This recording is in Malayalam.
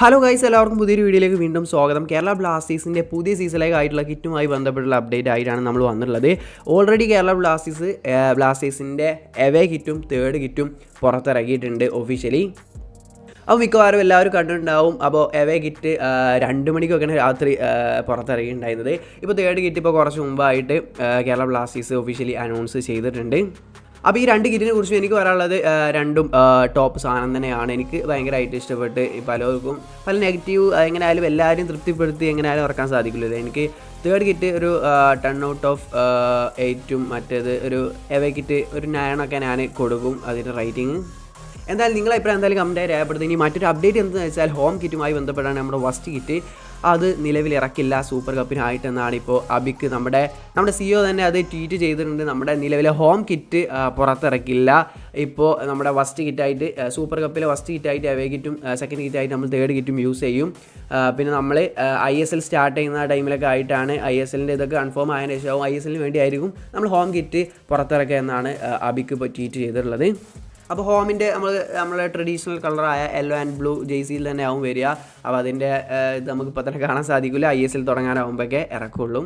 ഹലോ ഗൈസ്, എല്ലാവർക്കും പുതിയൊരു വീഡിയോയിലേക്ക് വീണ്ടും സ്വാഗതം. കേരള ബ്ലാസ്റ്റേഴ്സിൻ്റെ പുതിയ സീസണിലേക്ക് ആയിട്ടുള്ള കിറ്റുമായി ബന്ധപ്പെട്ടുള്ള അപ്ഡേറ്റ് ആയിട്ടാണ് നമ്മൾ വന്നിട്ടുള്ളത്. ഓൾറെഡി കേരള ബ്ലാസ്റ്റേഴ്സിൻ്റെ എവേ കിറ്റും തേർഡ് കിറ്റും പുറത്തിറക്കിയിട്ടുണ്ട് ഒഫീഷ്യലി. അപ്പോൾ മിക്കവാറും എല്ലാവരും കണ്ടിട്ടുണ്ടാവും. അപ്പോൾ എവേ കിറ്റ് 2 മണിക്കൊക്കെയാണ് രാത്രി പുറത്തിറങ്ങിയിട്ടുണ്ടായിരുന്നത്. ഇപ്പോൾ തേർഡ് കിറ്റ് ഇപ്പോൾ കുറച്ച് മുമ്പായിട്ട് കേരള ബ്ലാസ്റ്റേഴ്സ് ഒഫീഷ്യലി അനൗൺസ് ചെയ്തിട്ടുണ്ട്. അപ്പോൾ ഈ 2 കിറ്റിനെ കുറിച്ചും എനിക്ക് പറയാനുള്ളത് രണ്ടും ടോപ്പ് സാധനം തന്നെയാണ്. എനിക്ക് ഭയങ്കരമായിട്ട് ഇഷ്ടപ്പെട്ട്. പലർക്കും പല നെഗറ്റീവ് എങ്ങനെയായാലും എല്ലാവരും തൃപ്തിപ്പെടുത്തി എങ്ങനെയായാലും ഇറക്കാൻ സാധിക്കില്ലല്ലോ. എനിക്ക് തേർഡ് കിറ്റ് ഒരു 10 ഔട്ട് ഓഫ് 8ഉം മറ്റേത് ഒരു എവേ കിറ്റ് ഒരു 9 ഒക്കെ ഞാൻ കൊടുക്കും അതിൻ്റെ റേറ്റിംഗ്. എന്തായാലും നിങ്ങളെ അഭിപ്രായം എന്തായാലും കമൻറ്റായി രേഖപ്പെടുത്തി. ഇനി മറ്റൊരു അപ്ഡേറ്റ് എന്താണെന്ന് വെച്ചാൽ ഹോം കിറ്റുമായി ബന്ധപ്പെട്ടാണ് നമ്മുടെ ഫസ്റ്റ് കിറ്റ് അത് നിലവിൽ ഇറക്കില്ല സൂപ്പർ കപ്പിനായിട്ടെന്നാണ് ഇപ്പോൾ അബിക്ക് നമ്മുടെ CEO തന്നെ അത് ട്വീറ്റ് ചെയ്തിട്ടുണ്ട്. നമ്മുടെ നിലവിലെ ഹോം കിറ്റ് പുറത്തിറക്കില്ല. ഇപ്പോൾ നമ്മുടെ ഫസ്റ്റ് കിറ്റായിട്ട് സൂപ്പർ കപ്പിലെ ഫസ്റ്റ് കിറ്റായിട്ട് അവേ കിറ്റും സെക്കൻഡ് കിറ്റായിട്ട് നമ്മൾ തേർഡ് കിറ്റും യൂസ് ചെയ്യും. പിന്നെ നമ്മൾ ISL സ്റ്റാർട്ട് ചെയ്യുന്ന ടൈമിലൊക്കെ ആയിട്ടാണ് ISLൻ്റെ ഇതൊക്കെ കൺഫേം ആയതിനു ശേഷവും ISLന് വേണ്ടിയായിരിക്കും നമ്മൾ ഹോം കിറ്റ് പുറത്തിറക്കുക എന്നാണ് അബിക്ക് ഇപ്പോൾ ട്വീറ്റ് ചെയ്തിട്ടുള്ളത്. അപ്പോൾ ഹോമിൻ്റെ നമ്മളെ ട്രഡീഷണൽ കളറായ യെല്ലോ ആൻഡ് ബ്ലൂ ജേഴ്സിയിൽ തന്നെ ആവും വരിക. അപ്പോൾ അതിൻ്റെ ഇത് നമുക്കിപ്പോൾ തന്നെ കാണാൻ സാധിക്കില്ല. ISL തുടങ്ങാനാവുമ്പോഴൊക്കെ ഇറക്കുള്ളൂ.